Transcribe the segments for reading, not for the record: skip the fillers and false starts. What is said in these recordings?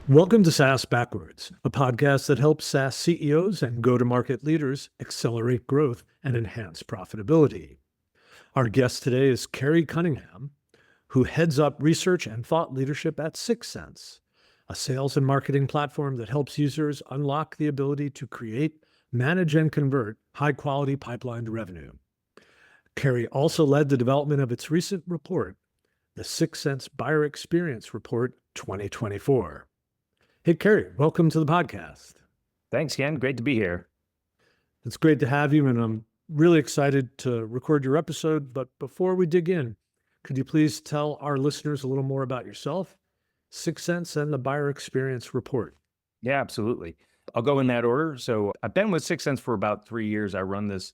Welcome to SaaS Backwards, a podcast that helps SaaS CEOs and go-to-market leaders accelerate growth and enhance profitability. Our guest today is Kerry Cunningham, who heads up research and thought leadership at 6sense, a sales and marketing platform that helps users unlock the ability to create, manage, and convert high-quality pipelined revenue. Kerry also led the development of its recent report, the 6sense Buyer Experience Report 2024. Hey, Kerry, welcome to the podcast. Thanks, Ken. Great to be here. It's great to have you, and I'm really excited to record your episode. But before we dig in, could you please tell our listeners a little more about yourself, 6sense, and the Buyer Experience Report? Yeah, absolutely. I'll go in that order. So I've been with 6sense for about 3 years. I run this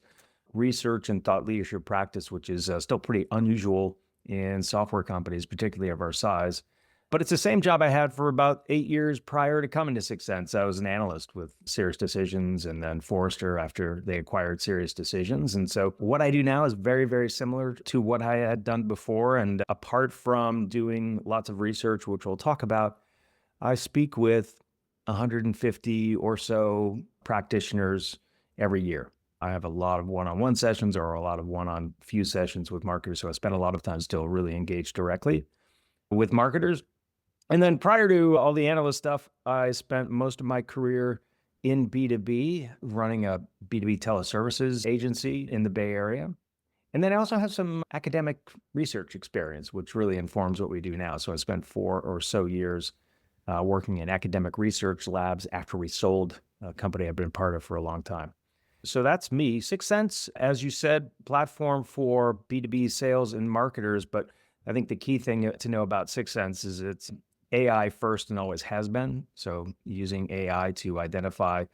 research and thought leadership practice, which is still pretty unusual in software companies, particularly of our size. But it's the same job I had for about 8 years prior to coming to 6sense. I was an analyst with Serious Decisions and then Forrester after they acquired Serious Decisions. And so what I do now is very, very similar to what I had done before. And apart from doing lots of research, which we'll talk about, I speak with 150 or so practitioners every year. I have a lot of one-on-one sessions or a lot of one-on-few sessions with marketers. So I spend a lot of time still really engaged directly with marketers. And then prior to all the analyst stuff, I spent most of my career in B2B, running a B2B teleservices agency in the Bay Area. And then I also have some academic research experience, which really informs what we do now. So I spent 4 or so years working in academic research labs after we sold a company I've been part of for a long time. So that's me. 6sense, as you said, platform for B2B sales and marketers. But I think the key thing to know about 6sense is it's AI first and always has been. So using AI to identify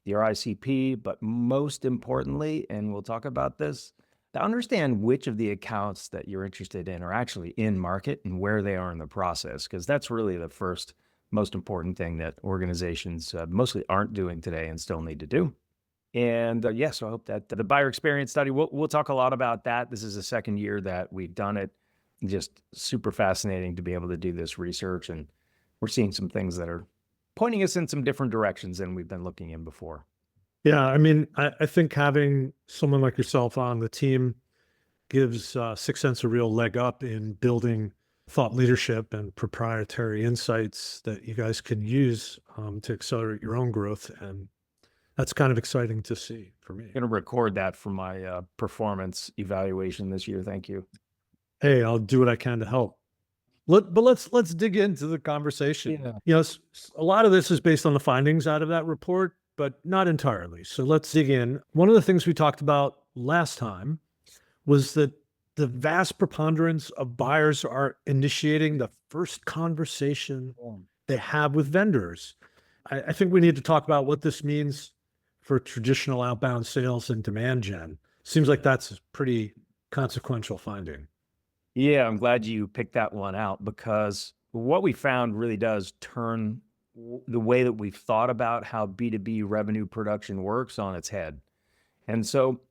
your ICP, but most importantly, and we'll talk about this, to understand which of the accounts that you're interested in are actually in market and where they are in the process, because that's really the first most important thing that organizations mostly aren't doing today and still need to do. And so I hope that the buyer experience study, we'll talk a lot about that. This is the second year that we've done it. Just super fascinating to be able to do this research. And we're seeing some things that are pointing us in some different directions than we've been looking in before. Yeah, I mean, I think having someone like yourself on the team gives 6sense a real leg up in building thought leadership and proprietary insights that you guys can use to accelerate your own growth. And that's kind of exciting to see for me. I'm going to record that for my performance evaluation this year. Thank you. Hey, I'll do what I can to help. But let's dig into the conversation. Yeah. You know, a lot of this is based on the findings out of that report, but not entirely. So let's dig in. One of the things we talked about last time was that the vast preponderance of buyers are initiating the first conversation they have with vendors. I think we need to talk about what this means for traditional outbound sales and demand gen. Seems like that's a pretty consequential finding. Yeah, I'm glad you picked that one out, because what we found really does turn the way that we've thought about how B2B revenue production works on its head. And so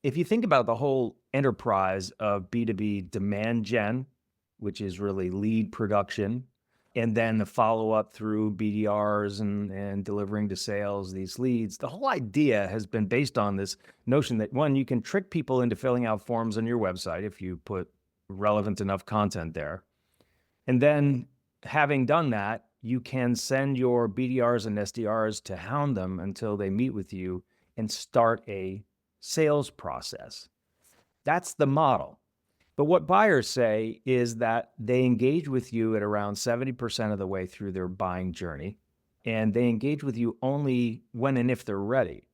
if you think about the whole enterprise of B2B demand gen, which is really lead production, and then the follow-up through BDRs and delivering to sales these leads, the whole idea has been based on this notion that, one, you can trick people into filling out forms on your website if you put relevant enough content there. And then having done that, you can send your BDRs and SDRs to hound them until they meet with you and start a sales process. That's the model. But what buyers say is that they engage with you at around 70% of the way through their buying journey, and they engage with you only when and if they're ready.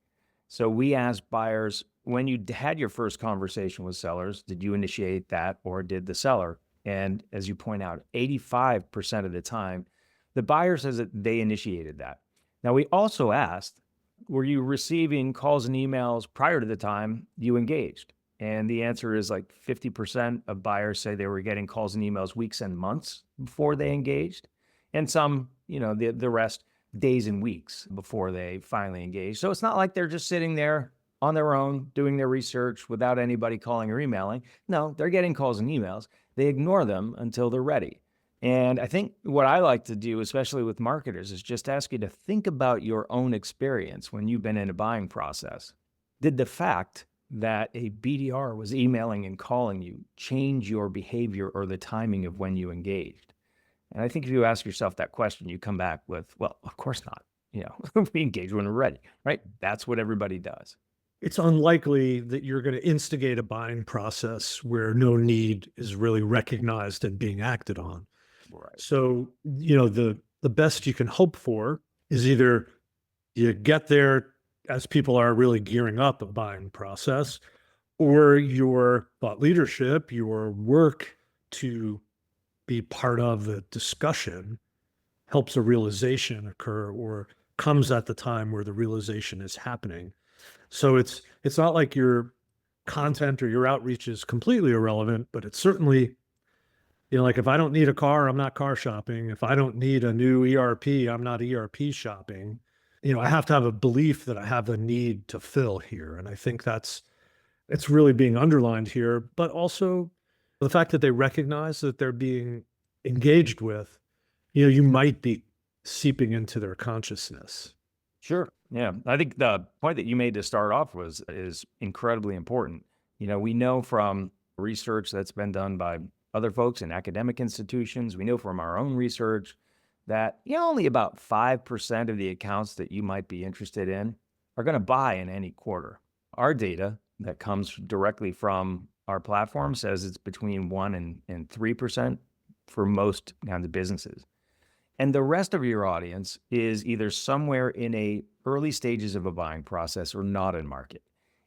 So we ask buyers, when you had your first conversation with sellers, did you initiate that or did the seller? And as you point out, 85% of the time, the buyer says that they initiated that. Now, we also asked, were you receiving calls and emails prior to the time you engaged? And the answer is like 50% of buyers say they were getting calls and emails weeks and months before they engaged. And some, the rest, days and weeks before they finally engage. So it's not like they're just sitting there on their own doing their research without anybody calling or emailing. No, they're getting calls and emails. They ignore them until they're ready. And I think what I like to do, especially with marketers, is just ask you to think about your own experience when you've been in a buying process. Did the fact that a BDR was emailing and calling you change your behavior or the timing of when you engaged? And I think if you ask yourself that question, you come back with, well, of course not. We engage when we're ready, right? That's what everybody does. It's unlikely that you're going to instigate a buying process where no need is really recognized and being acted on. Right. So, the best you can hope for is either you get there as people are really gearing up a buying process, or your thought leadership, your work to be part of the discussion helps a realization occur or comes at the time where the realization is happening. So it's not like your content or your outreach is completely irrelevant, but it's certainly, like if I don't need a car, I'm not car shopping. If I don't need a new ERP, I'm not ERP shopping. I have to have a belief that I have a need to fill here. And I think it's really being underlined here, but also the fact that they recognize that they're being engaged with, you might be seeping into their consciousness. Sure. Yeah. I think the point that you made to start off is incredibly important. We know from research that's been done by other folks in academic institutions, we know from our own research that only about 5% of the accounts that you might be interested in are going to buy in any quarter. Our data that comes directly from our platform says it's between 1 and 3% for most kinds of businesses. And the rest of your audience is either somewhere in a early stages of a buying process or not in market.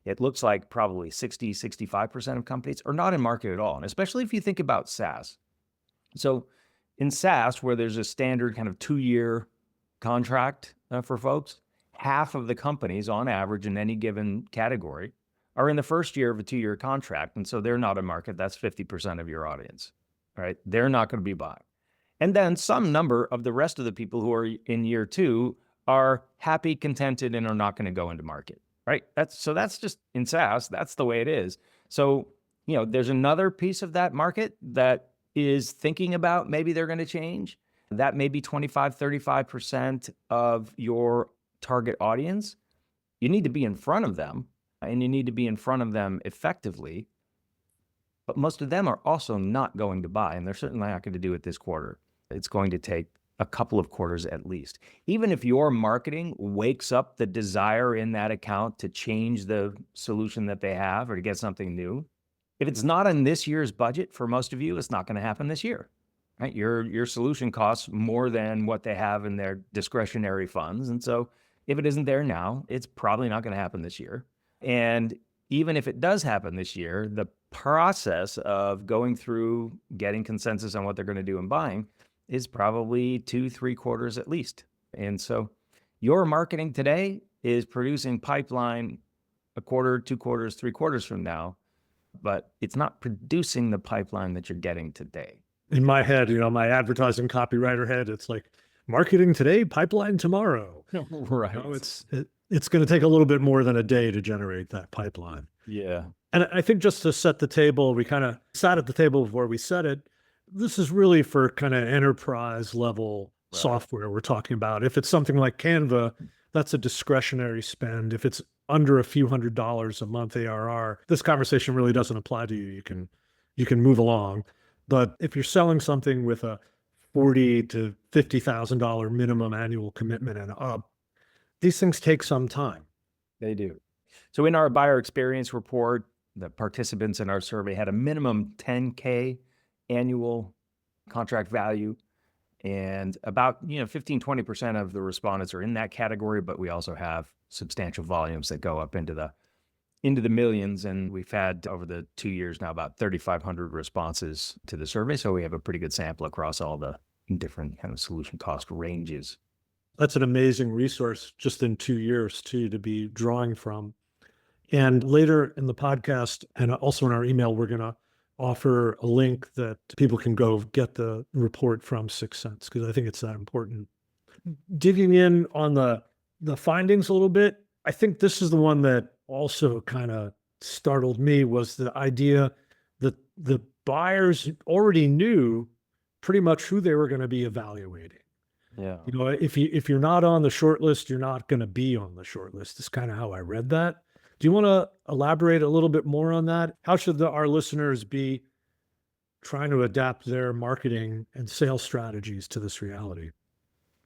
It looks like probably 65% of companies are not in market at all. And especially if you think about SaaS. So in SaaS, where there's a standard kind of 2-year contract for folks, half of the companies on average in any given category are in the first year of a 2-year contract. And so they're not in market. That's 50% of your audience, right? They're not going to be buying. And then some number of the rest of the people who are in year 2 are happy, contented, and are not going to go into market, right? That's just in SaaS, that's the way it is. So, there's another piece of that market that is thinking about maybe they're going to change. That may be 25, 35% of your target audience. You need to be in front of them, and you need to be in front of them effectively. But most of them are also not going to buy, and they're certainly not going to do it this quarter. It's going to take a couple of quarters at least. Even if your marketing wakes up the desire in that account to change the solution that they have or to get something new, if it's not in this year's budget for most of you, it's not going to happen this year, right? Your solution costs more than what they have in their discretionary funds. And so if it isn't there now, it's probably not going to happen this year. And even if it does happen this year, the process of going through getting consensus on what they're going to do and buying is probably 2-3 quarters at least. And so your marketing today is producing pipeline a quarter, 2 quarters, 3 quarters from now, but it's not producing the pipeline that you're getting today. In my head, my advertising copywriter head, it's like marketing today, pipeline tomorrow. Right. It's going to take a little bit more than a day to generate that pipeline. Yeah. And I think just to set the table, we kind of sat at the table before we said it. This is really for kind of enterprise level software we're talking about. If it's something like Canva, that's a discretionary spend. If it's under a few $100s a month ARR, this conversation really doesn't apply to you. You can move along. But if you're selling something with a $40,000 to $50,000 minimum annual commitment and up, these things take some time. They do. So in our buyer experience report, the participants in our survey had a minimum 10K annual contract value, and about 15-20% of the respondents are in that category, but we also have substantial volumes that go up into the millions, and we've had over the 2 years now about 3,500 responses to the survey, so we have a pretty good sample across all the different kind of solution cost ranges. That's an amazing resource just in 2 years too to be drawing from. And later in the podcast and also in our email, we're going to offer a link that people can go get the report from 6 Sense, because I think it's that important. Digging in on the findings a little bit, I think this is the one that also kind of startled me, was the idea that the buyers already knew pretty much who they were going to be evaluating. Yeah. If you're not on the short list, you're not going to be on the short list. Is kind of how I read that. Do you want to elaborate a little bit more on that? How should our listeners be trying to adapt their marketing and sales strategies to this reality?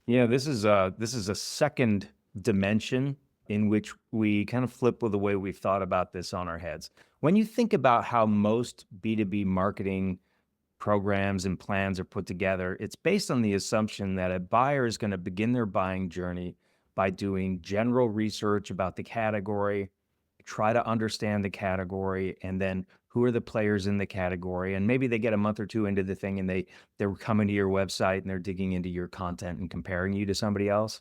Yeah, this is a second dimension in which we kind of flip with the way we've thought about this on our heads. When you think about how most B2B marketing programs and plans are put together, it's based on the assumption that a buyer is going to begin their buying journey by doing general research about the category, try to understand the category, and then who are the players in the category. And maybe they get a month or two into the thing and they're coming to your website and they're digging into your content and comparing you to somebody else.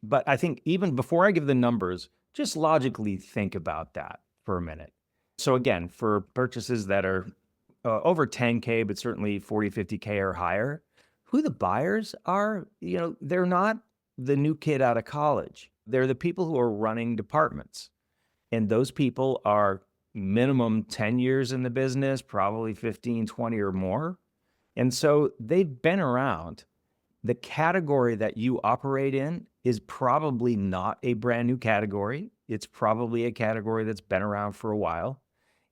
But I think even before I give the numbers, just logically think about that for a minute. So again, for purchases that are over 10K, but certainly 40, 50K or higher, who the buyers are, they're not the new kid out of college. They're the people who are running departments. And those people are minimum 10 years in the business, probably 15, 20 or more. And so they've been around. The category that you operate in is probably not a brand new category. It's probably a category that's been around for a while.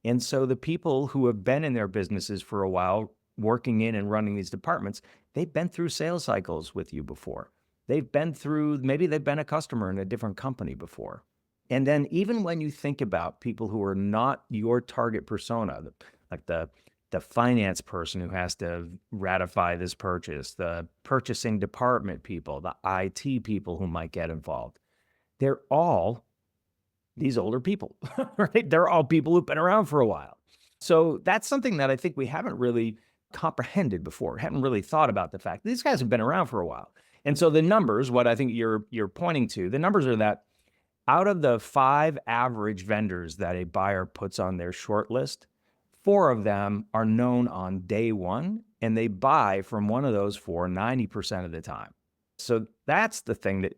And so the people who have been in their businesses for a while, working in and running these departments, they've been through sales cycles with you before. Maybe they've been a customer in a different company before. And then even when you think about people who are not your target persona, like the finance person who has to ratify this purchase, the purchasing department people, the IT people who might get involved, they're all these older people, right? They're all people who've been around for a while. So that's something that I think we haven't really comprehended before, haven't really thought about the fact these guys have been around for a while. And so the numbers, what I think you're pointing to, the numbers are that out of the 5 average vendors that a buyer puts on their short list, 4 of them are known on day one, and they buy from one of those 4 90% of the time. So that's the thing that,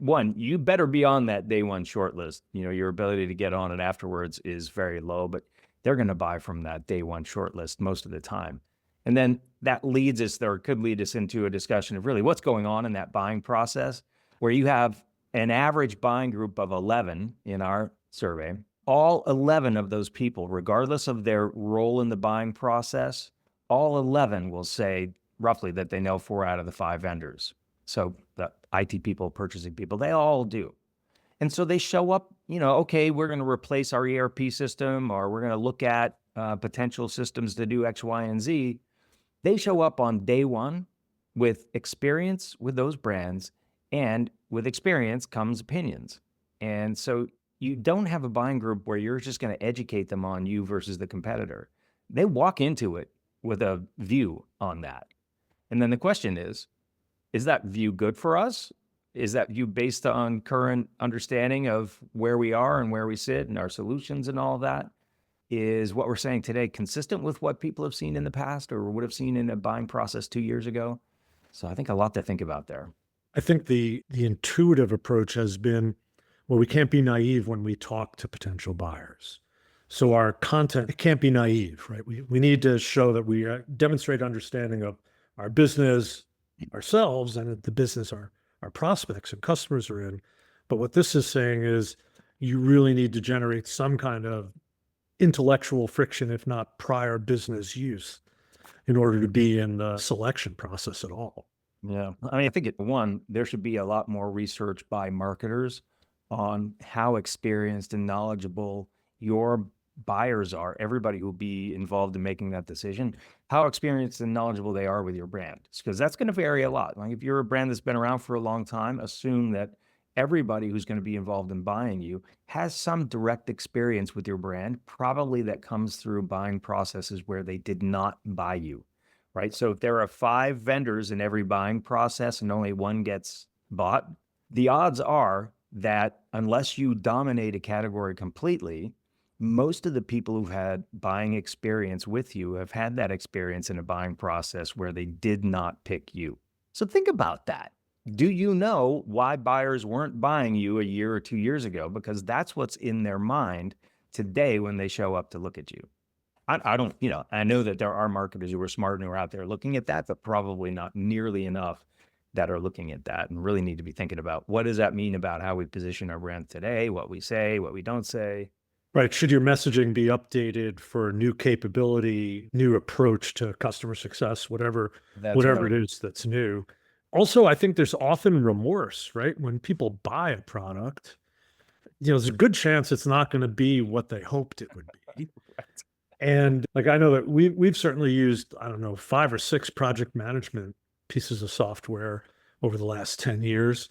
one, you better be on that day one short list. Your ability to get on it afterwards is very low, but they're going to buy from that day one short list most of the time. And then that could lead us into a discussion of really what's going on in that buying process, where you have an average buying group of 11 in our survey. All 11 of those people, regardless of their role in the buying process, all 11 will say roughly that they know 4 out of the 5 vendors. So the IT people, purchasing people, they all do. And so they show up, okay, we're going to replace our ERP system, or we're going to look at potential systems to do X, Y, and Z. They show up on day one with experience with those brands, and with experience comes opinions. And so you don't have a buying group where you're just going to educate them on you versus the competitor. They walk into it with a view on that. And then the question is that view good for us? Is that view based on current understanding of where we are and where we sit and our solutions and all of that? Is what we're saying today consistent with what people have seen in the past or would have seen in a buying process 2 years ago? So I think a lot to think about there. I think the intuitive approach has been, well, we can't be naive when we talk to potential buyers. So our content, it can't be naive, right? We need to show that we demonstrate understanding of our business, ourselves, and the business our prospects and customers are in. But what this is saying is you really need to generate some kind of intellectual friction, if not prior business use, in order to be in the selection process at all. Yeah. I think there should be a lot more research by marketers on how experienced and knowledgeable your buyers are, everybody who will be involved in making that decision, how experienced and knowledgeable they are with your brand. Because that's going to vary a lot. Like if you're a brand that's been around for a long time, assume that everybody who's going to be involved in buying you has some direct experience with your brand, probably that comes through buying processes where they did not buy you. Right? So if there are 5 vendors in every buying process and only 1 gets bought, the odds are that unless you dominate a category completely, most of the people who've had buying experience with you have had that experience in a buying process where they did not pick you. So think about that. Do you know why buyers weren't buying you a year or 2 years ago? Because that's what's in their mind today when they show up to look at you. I don't, I know that there are marketers who are smart and who are out there looking at that, but probably not nearly enough that are looking at that and really need to be thinking about what does that mean about how we position our brand today, what we say, what we don't say. Right. Should your messaging be updated for new capability, new approach to customer success, whatever, That's whatever right. it is that's new? Also, I think there's often remorse, right? When people buy a product, there's a good chance it's not going to be what they hoped it would be. Right. And like I know that we've certainly used, I don't know, 5 or 6 project management pieces of software over the last 10 years,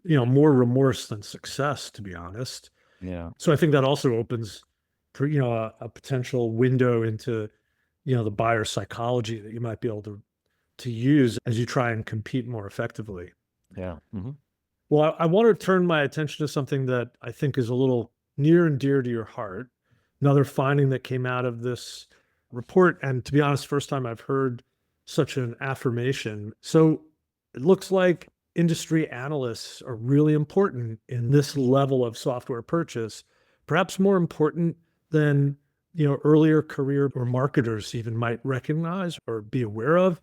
more remorse than success, to be honest. Yeah. So I think that also opens for, a potential window into, the buyer psychology that you might be able to use as you try and compete more effectively. Yeah. Hmm. Well, I want to turn my attention to something that I think is a little near and dear to your heart. Another finding that came out of this report, and to be honest, first time I've heard such an affirmation. So it looks like industry analysts are really important in this level of software purchase, perhaps more important than earlier career or marketers even might recognize or be aware of.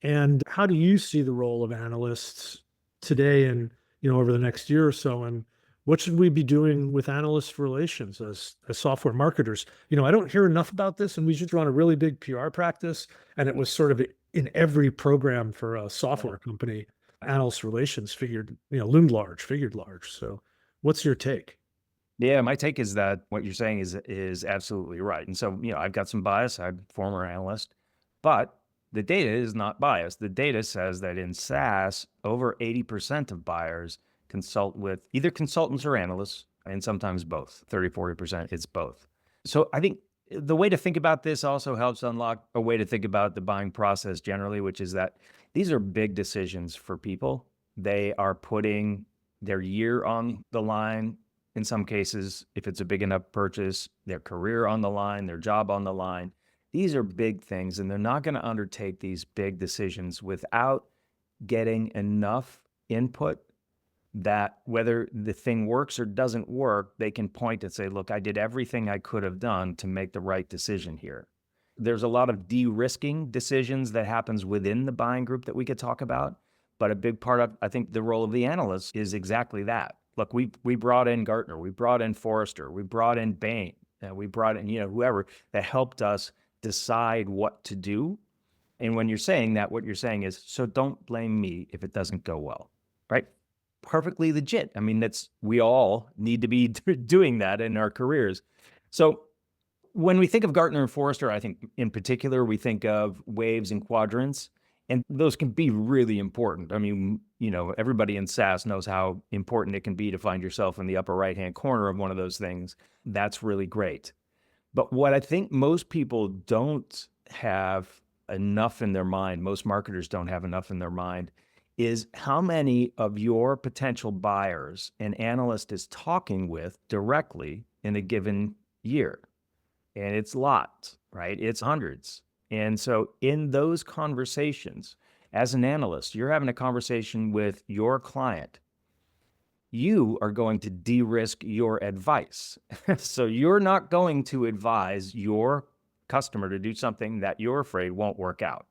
And how do you see the role of analysts today and over the next year or so? And what should we be doing with analyst relations as software marketers? I don't hear enough about this, and we just run a really big PR practice, and it was sort of in every program for a software company. Analyst relations loomed large, figured large. So, what's your take? Yeah, my take is that what you're saying is absolutely right. And so, I've got some bias. I'm a former analyst, but the data is not biased. The data says that in SaaS, over 80% of buyers consult with either consultants or analysts, and sometimes both. 30, 40%, it's both. So I think the way to think about this also helps unlock a way to think about the buying process generally, which is that these are big decisions for people. They are putting their year on the line. In some cases, if it's a big enough purchase, their career on the line, their job on the line. These are big things, and they're not going to undertake these big decisions without getting enough input that whether the thing works or doesn't work, they can point and say, look, I did everything I could have done to make the right decision here. There's a lot of de-risking decisions that happens within the buying group that we could talk about. But a big part of, I think, the role of the analyst is exactly that. Look, we brought in Gartner, we brought in Forrester, we brought in Bain, we brought in, whoever that helped us decide what to do. And when you're saying that, what you're saying is, so don't blame me if it doesn't go well, right? Perfectly legit. I mean, we all need to be doing that in our careers. So when we think of Gartner and Forrester, I think in particular, we think of waves and quadrants, and those can be really important. I mean, everybody in SaaS knows how important it can be to find yourself in the upper right-hand corner of one of those things. That's really great. But what I think most people don't have enough in their mind, most marketers don't have enough in their mind, is how many of your potential buyers an analyst is talking with directly in a given year. And it's lots, right? It's hundreds. And so in those conversations, as an analyst, you're having a conversation with your client. You are going to de-risk your advice. So you're not going to advise your customer to do something that you're afraid won't work out.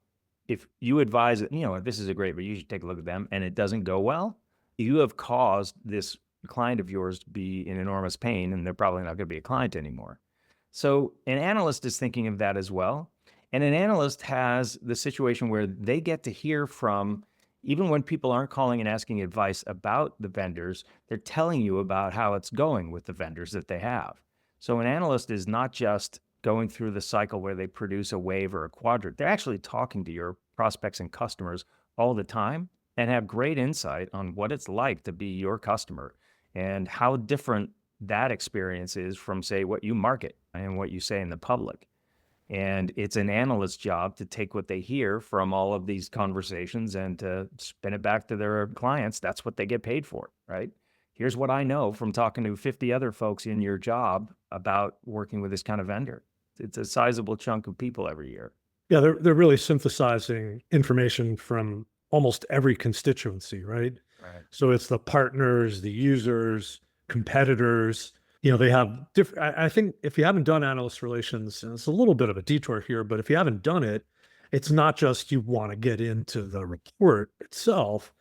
If you advise that, this is a great, but you should take a look at them, and it doesn't go well, you have caused this client of yours to be in enormous pain, and they're probably not going to be a client anymore. So an analyst is thinking of that as well. And an analyst has the situation where they get to hear from, even when people aren't calling and asking advice about the vendors, they're telling you about how it's going with the vendors that they have. So an analyst is not just going through the cycle where they produce a wave or a quadrant. They're actually talking to your prospects and customers all the time and have great insight on what it's like to be your customer and how different that experience is from, say, what you market and what you say in the public. And it's an analyst's job to take what they hear from all of these conversations and to spin it back to their clients. That's what they get paid for, right? Here's what I know from talking to 50 other folks in your job about working with this kind of vendor. It's a sizable chunk of people every year. Yeah, they're really synthesizing information from almost every constituency, right? Right. So it's the partners, the users, competitors, They have different, I think if you haven't done analyst relations, and it's a little bit of a detour here, but if you haven't done it, it's not just you want to get into the report itself.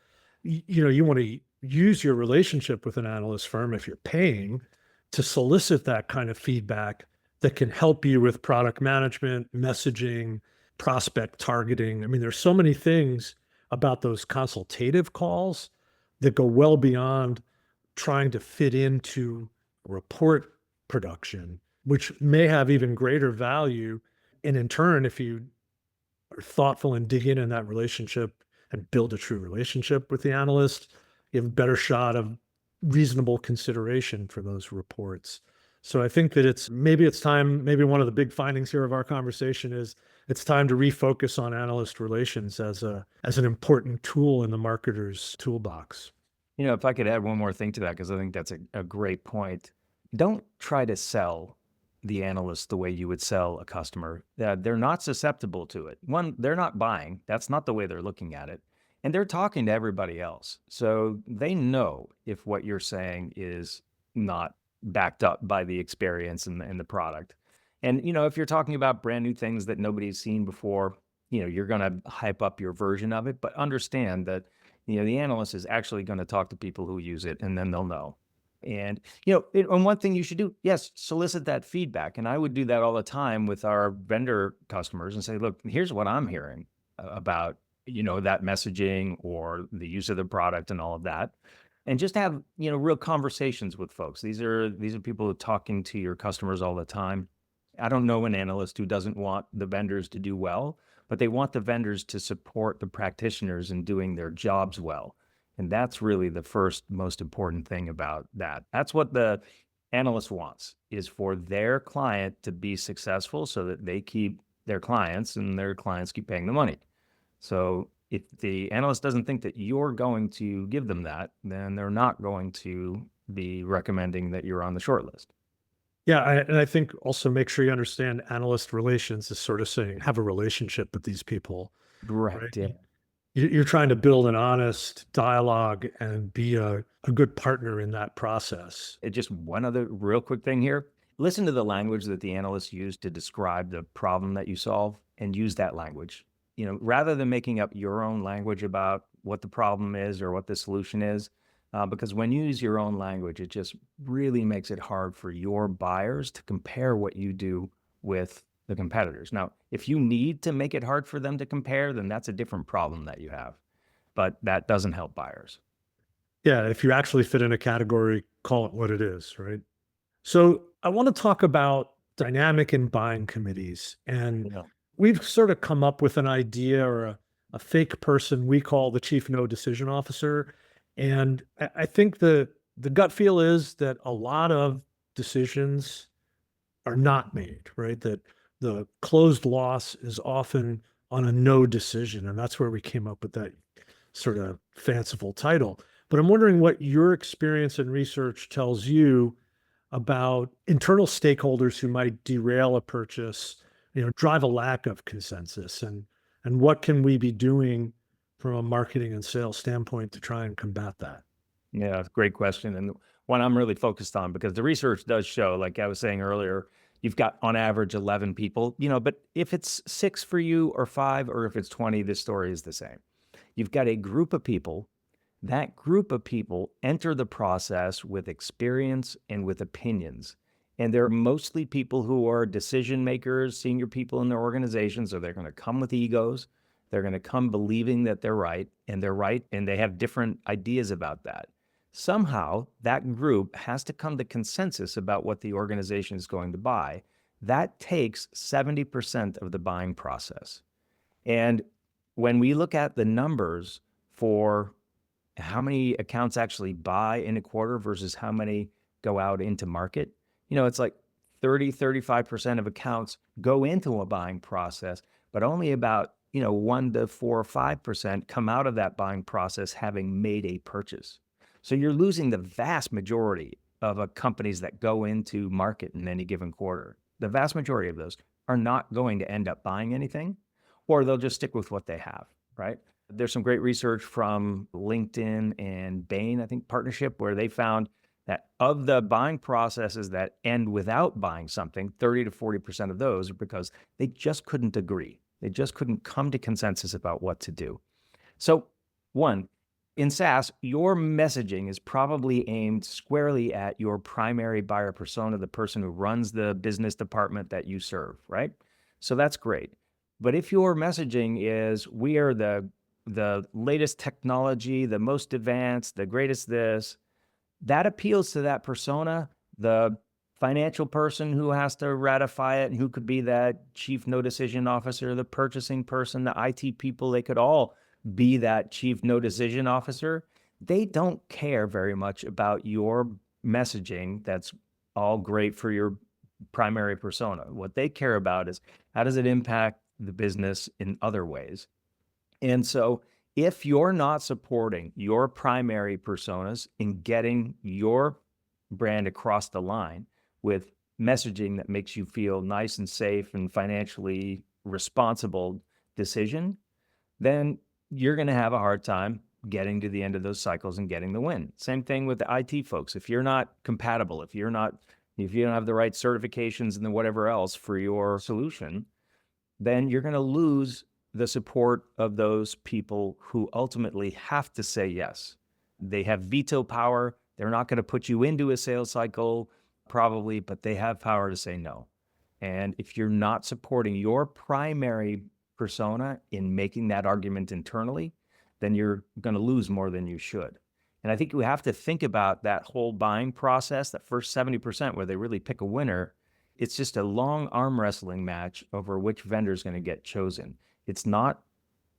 You want to use your relationship with an analyst firm if you're paying to solicit that kind of feedback that can help you with product management, messaging, prospect targeting. I mean, there's so many things about those consultative calls that go well beyond trying to fit into report production, which may have even greater value. And in turn, if you are thoughtful and dig in that relationship and build a true relationship with the analyst, you have a better shot of reasonable consideration for those reports. So I think that it's time, maybe one of the big findings here of our conversation is it's time to refocus on analyst relations as an important tool in the marketer's toolbox. If I could add one more thing to that, because I think that's a great point. Don't try to sell the analyst the way you would sell a customer. They're not susceptible to it. One, they're not buying. That's not the way they're looking at it. And they're talking to everybody else. So they know if what you're saying is not backed up by the experience and the product. And, if you're talking about brand new things that nobody's seen before, you're going to hype up your version of it, but understand that the analyst is actually going to talk to people who use it, and then they'll know. And, and one thing you should do, yes, solicit that feedback. And I would do that all the time with our vendor customers and say, look, here's what I'm hearing about, that messaging or the use of the product and all of that. And just have, real conversations with folks. These are people who are talking to your customers all the time. I don't know an analyst who doesn't want the vendors to do well, but they want the vendors to support the practitioners in doing their jobs well. And that's really the first most important thing about that. That's what the analyst wants, is for their client to be successful so that they keep their clients and their clients keep paying the money. So if the analyst doesn't think that you're going to give them that, then they're not going to be recommending that you're on the short list. Yeah, and I think also make sure you understand analyst relations is sort of saying have a relationship with these people, right? Correct. Yeah. You're trying to build an honest dialogue and be a good partner in that process. Just one other real quick thing here. Listen to the language that the analysts use to describe the problem that you solve and use that language. Rather than making up your own language about what the problem is or what the solution is, because when you use your own language, it just really makes it hard for your buyers to compare what you do with the competitors. Now, if you need to make it hard for them to compare, then that's a different problem that you have, but that doesn't help buyers. Yeah, if you actually fit in a category, call it what it is, right? So I want to talk about dynamic and buying committees. And Yeah. we've sort of come up with an idea or a fake person we call the chief no decision officer. And I think the gut feel is that a lot of decisions are not made, right? That the closed loss is often on a no decision. And that's where we came up with that sort of fanciful title. But I'm wondering what your experience and research tells you about internal stakeholders who might derail a purchase, drive a lack of consensus, and what can we be doing from a marketing and sales standpoint to try and combat that? Yeah, great question. And one I'm really focused on, because the research does show, like I was saying earlier, you've got on average 11 people, but if it's 6 for you or 5, or if it's 20, this story is the same. You've got a group of people. That group of people enter the process with experience and with opinions. And they're mostly people who are decision makers, senior people in their organizations, so they're going to come with egos. They're going to come believing that they're right, and they have different ideas about that. Somehow, that group has to come to consensus about what the organization is going to buy. That takes 70% of the buying process. And when we look at the numbers for how many accounts actually buy in a quarter versus how many go out into market, it's like 35% of accounts go into a buying process, but only about 1 to 4 or 5% come out of that buying process having made a purchase. So you're losing the vast majority of companies that go into market in any given quarter. The vast majority of those are not going to end up buying anything, or they'll just stick with what they have, right? There's some great research from LinkedIn and Bain, I think, partnership, where they found that of the buying processes that end without buying something, 30 to 40% of those are because they just couldn't agree. They just couldn't come to consensus about what to do. So one, in SaaS, your messaging is probably aimed squarely at your primary buyer persona, the person who runs the business department that you serve, right? So that's great. But if your messaging is, we are the latest technology, the most advanced, the greatest this, that appeals to that persona, the financial person who has to ratify it and who could be that chief no decision officer, the purchasing person, the IT people, they could all be that chief no decision officer. They don't care very much about your messaging that's all great for your primary persona. What they care about is, how does it impact the business in other ways? And so if you're not supporting your primary personas in getting your brand across the line with messaging that makes you feel nice and safe and financially responsible decision, then you're going to have a hard time getting to the end of those cycles and getting the win. Same thing with the IT folks. If you're not compatible, if you don't have the right certifications and then whatever else for your solution, then you're going to lose the support of those people who ultimately have to say yes. They have veto power. They're not going to put you into a sales cycle probably, but they have power to say no. And if you're not supporting your primary persona in making that argument internally, then you're going to lose more than you should. And I think we have to think about that whole buying process, that first 70% where they really pick a winner. It's just a long arm wrestling match over which vendor is going to get chosen. It's not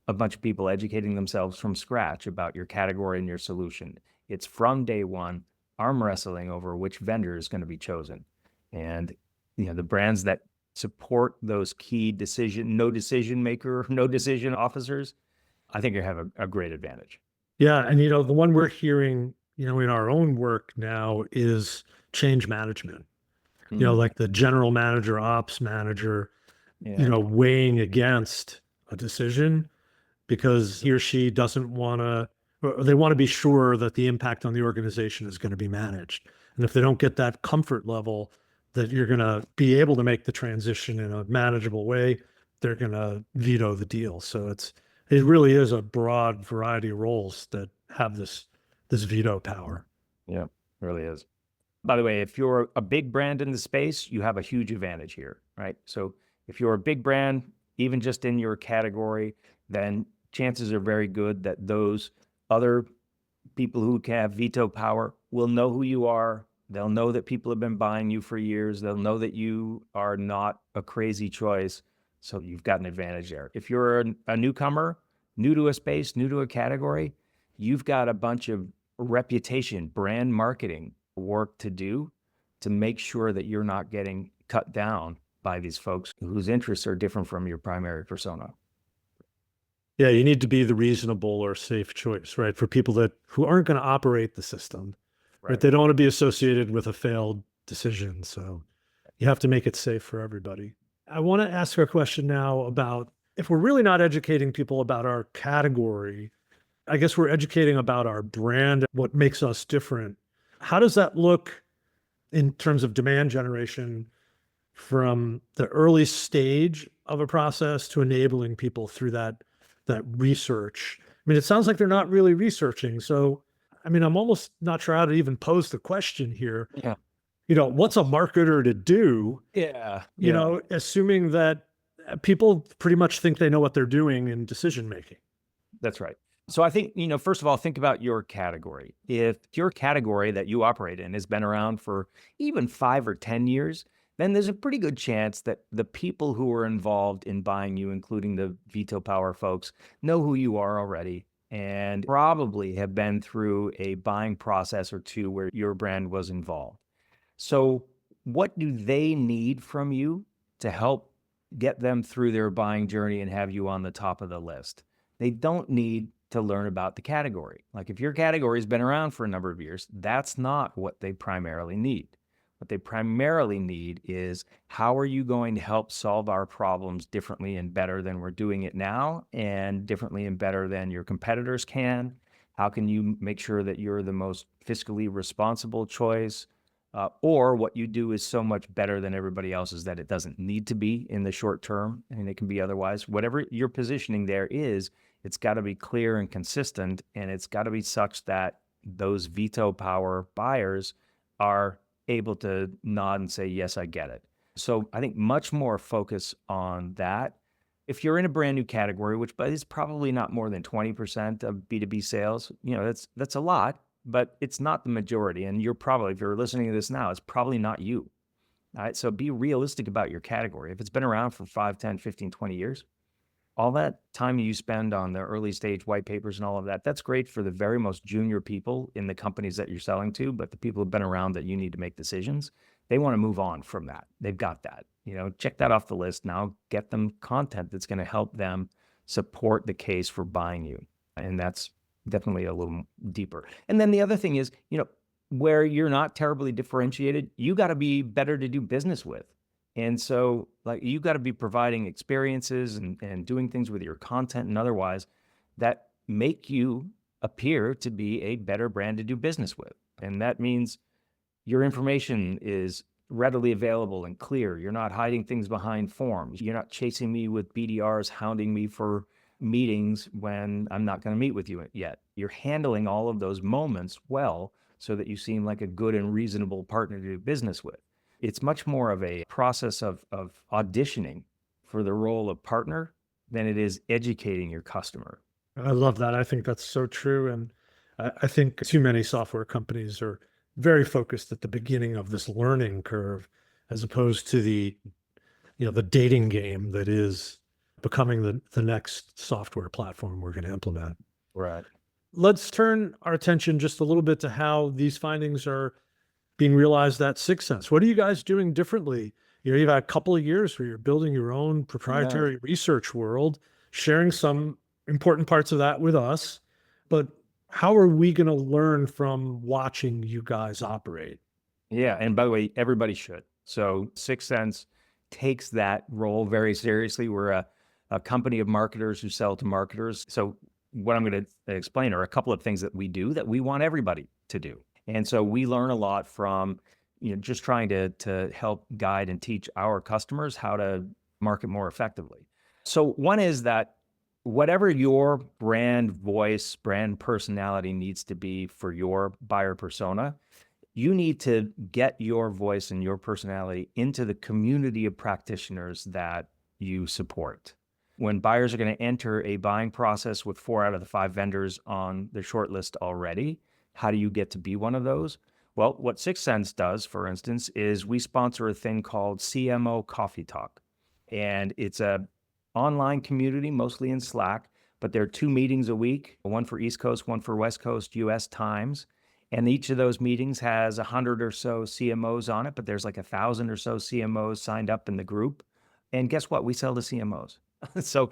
a bunch of people educating themselves from scratch about your category and your solution. It's from day one, arm wrestling over which vendor is going to be chosen. And the brands that support those key no decision officers, I think you have a great advantage. Yeah. And, the one we're hearing, in our own work now is change management, like the general manager, ops manager, Yeah. weighing against a decision because he or she doesn't want to, or they want to be sure that the impact on the organization is going to be managed. And if they don't get that comfort level that you're going to be able to make the transition in a manageable way, they're going to veto the deal. So it really is a broad variety of roles that have this veto power. Yeah, it really is. By the way, if you're a big brand in the space, you have a huge advantage here, right? So if you're a big brand, even just in your category, then chances are very good that those other people who have veto power will know who you are. They'll know that people have been buying you for years. They'll know that you are not a crazy choice. So you've got an advantage there. If you're a newcomer, new to a space, new to a category, you've got a bunch of reputation, brand marketing work to do to make sure that you're not getting cut down by these folks whose interests are different from your primary persona. Yeah, you need to be the reasonable or safe choice, right? For people who aren't going to operate the system, right? They don't want to be associated with a failed decision. So you have to make it safe for everybody. I want to ask a question now about if we're really not educating people about our category, I guess we're educating about our brand, what makes us different. How does that look in terms of demand generation from the early stage of a process to enabling people through that research? I mean, it sounds like they're not really researching. So, I mean, I'm almost not sure how to even pose the question here. Yeah. What's a marketer to do? Yeah. Assuming that people pretty much think they know what they're doing in decision making. That's right. So I think, first of all, think about your category. If your category that you operate in has been around for even 5 or 10 years, then there's a pretty good chance that the people who are involved in buying you, including the veto power folks, know who you are already and probably have been through a buying process or two where your brand was involved. So what do they need from you to help get them through their buying journey and have you on the top of the list? They don't need to learn about the category. Like if your category has been around for a number of years, that's not what they primarily need. What they primarily need is, how are you going to help solve our problems differently and better than we're doing it now, and differently and better than your competitors can? How can you make sure that you're the most fiscally responsible choice? Or what you do is so much better than everybody else's that it doesn't need to be in the short term, and it can be otherwise. Whatever your positioning there is, it's got to be clear and consistent, and it's got to be such that those veto power buyers are able to nod and say, yes, I get it. So I think much more focus on that. If you're in a brand new category, which is probably not more than 20% of B2B sales, that's a lot, but it's not the majority. And you're probably, if you're listening to this now, it's probably not you. All right. So be realistic about your category. If it's been around for 5, 10, 15, 20 years, all that time you spend on the early stage white papers and all of that, that's great for the very most junior people in the companies that you're selling to. But the people who've been around that you need to make decisions, they want to move on from that. They've got that. Check that off the list. Now get them content that's going to help them support the case for buying you. And that's definitely a little deeper. And then the other thing is, where you're not terribly differentiated, you got to be better to do business with. And so you got to be providing experiences and doing things with your content and otherwise that make you appear to be a better brand to do business with. And that means your information is readily available and clear. You're not hiding things behind forms. You're not chasing me with BDRs, hounding me for meetings when I'm not going to meet with you yet. You're handling all of those moments well so that you seem like a good and reasonable partner to do business with. It's much more of a process of auditioning for the role of partner than it is educating your customer. I love that. I think that's so true. And I think too many software companies are very focused at the beginning of this learning curve, as opposed to the dating game that is becoming the next software platform we're going to implement. Right. Let's turn our attention just a little bit to how these findings are being realized at 6sense. What are you guys doing differently? You've had a couple of years where you're building your own proprietary research world, sharing some important parts of that with us. But how are we going to learn from watching you guys operate? Yeah. And by the way, everybody should. So 6sense takes that role very seriously. We're a company of marketers who sell to marketers. So what I'm going to explain are a couple of things that we do that we want everybody to do. And so we learn a lot from, just trying to help guide and teach our customers how to market more effectively. So one is that whatever your brand voice, brand personality needs to be for your buyer persona, you need to get your voice and your personality into the community of practitioners that you support. When buyers are going to enter a buying process with 4 out of the 5 vendors on the shortlist already, how do you get to be one of those? Well, what 6sense does, for instance, is we sponsor a thing called CMO Coffee Talk. And it's a online community, mostly in Slack, but there are 2 meetings a week, one for East Coast, one for West Coast US times. And each of those meetings has 100 or so CMOs on it, but there's like 1,000 or so CMOs signed up in the group. And guess what? We sell to CMOs. So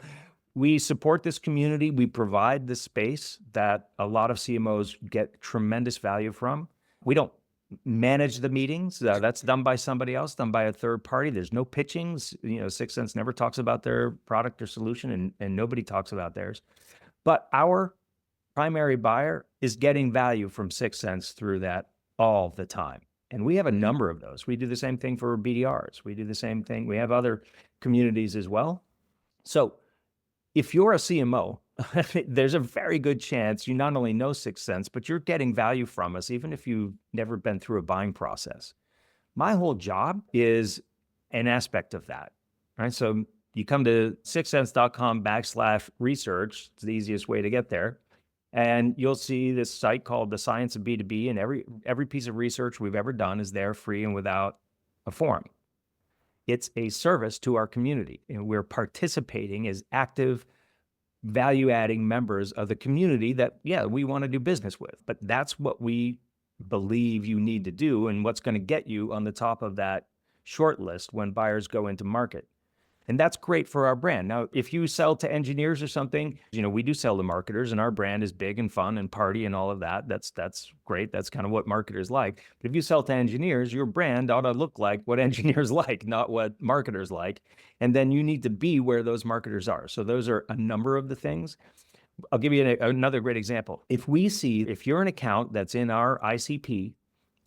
we support this community. We provide the space that a lot of CMOs get tremendous value from. We don't manage the meetings. That's done by somebody else, done by a third party. There's no pitchings. 6sense never talks about their product or solution, and nobody talks about theirs. But our primary buyer is getting value from 6sense through that all the time. And we have a number of those. We do the same thing for BDRs. We do the same thing. We have other communities as well. So if you're a CMO, there's a very good chance you not only know 6sense, but you're getting value from us, even if you've never been through a buying process. My whole job is an aspect of that, right? So you come to 6sense.com/research. It's the easiest way to get there. And you'll see this site called The Science of B2B, and every piece of research we've ever done is there free and without a form. It's a service to our community, and we're participating as active, value-adding members of the community that, we want to do business with. But that's what we believe you need to do and what's going to get you on the top of that short list when buyers go into market. And that's great for our brand. Now, if you sell to engineers or something, we do sell to marketers, and our brand is big and fun and party and all of that. That's great. That's kind of what marketers like. But if you sell to engineers, your brand ought to look like what engineers like, not what marketers like. And then you need to be where those marketers are. So those are a number of the things. I'll give you another great example. If you're an account that's in our ICP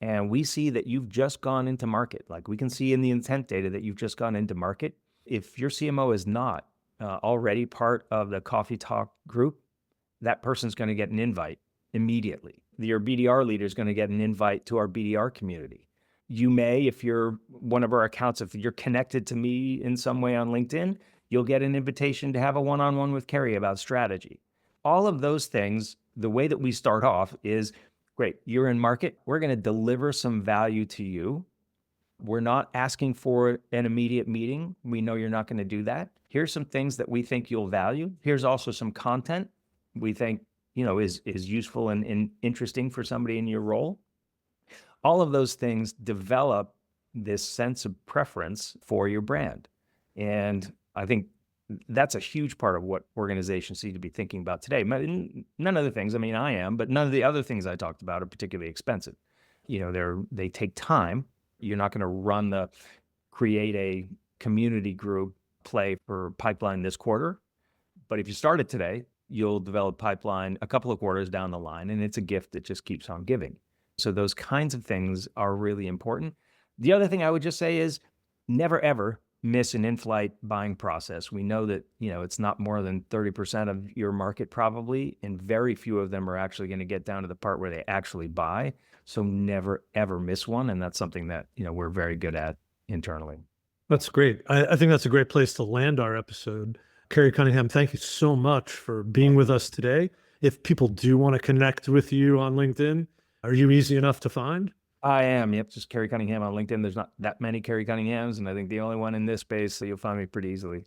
and we see that you've just gone into market, like we can see in the intent data that you've just gone into market, if your CMO is not already part of the coffee talk group, that person's going to get an invite immediately. Your BDR leader is going to get an invite to our BDR community. You may, if you're one of our accounts, if you're connected to me in some way on LinkedIn, you'll get an invitation to have a one-on-one with Kerry about strategy. All of those things, the way that we start off is, great, you're in market, we're going to deliver some value to you. We're not asking for an immediate meeting. We know you're not going to do that. Here's some things that we think you'll value. Here's also some content we think, is useful and interesting for somebody in your role. All of those things develop this sense of preference for your brand. And I think that's a huge part of what organizations need to be thinking about today. None of the things, I am, but none of the other things I talked about are particularly expensive. They take time. You're not going to create a community group play for pipeline this quarter. But if you started today, you'll develop pipeline a couple of quarters down the line, and it's a gift that just keeps on giving. So those kinds of things are really important. The other thing I would just say is never, ever miss an in-flight buying process. We know that, it's not more than 30% of your market probably, and very few of them are actually going to get down to the part where they actually buy. So never, ever miss one. And that's something that, we're very good at internally. That's great. I think that's a great place to land our episode. Kerry Cunningham, thank you so much for being with us today. If people do want to connect with you on LinkedIn, are you easy enough to find? I am. Yep. Just Kerry Cunningham on LinkedIn. There's not that many Kerry Cunninghams, and I think the only one in this space, so you'll find me pretty easily.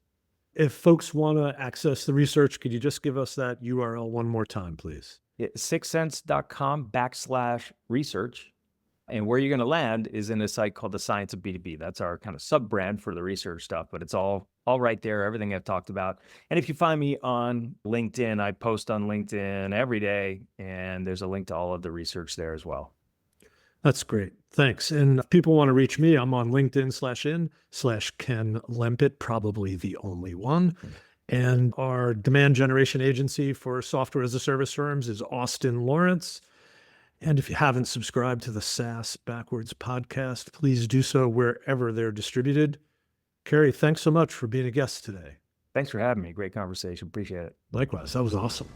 If folks want to access the research, could you just give us that URL one more time, please? It's sixcents.com/research. And where you're going to land is in a site called The Science of B2B. That's our kind of sub-brand for the research stuff, but it's all right there, everything I've talked about. And if you find me on LinkedIn, I post on LinkedIn every day, and there's a link to all of the research there as well. That's great. Thanks. And if people want to reach me, I'm on LinkedIn/in/Ken Lempit, probably the only one. And our demand generation agency for software as a service firms is Austin Lawrence. And if you haven't subscribed to the SaaS Backwards podcast, please do so wherever they're distributed. Kerry, thanks so much for being a guest today. Thanks for having me. Great conversation. Appreciate it. Likewise. That was awesome.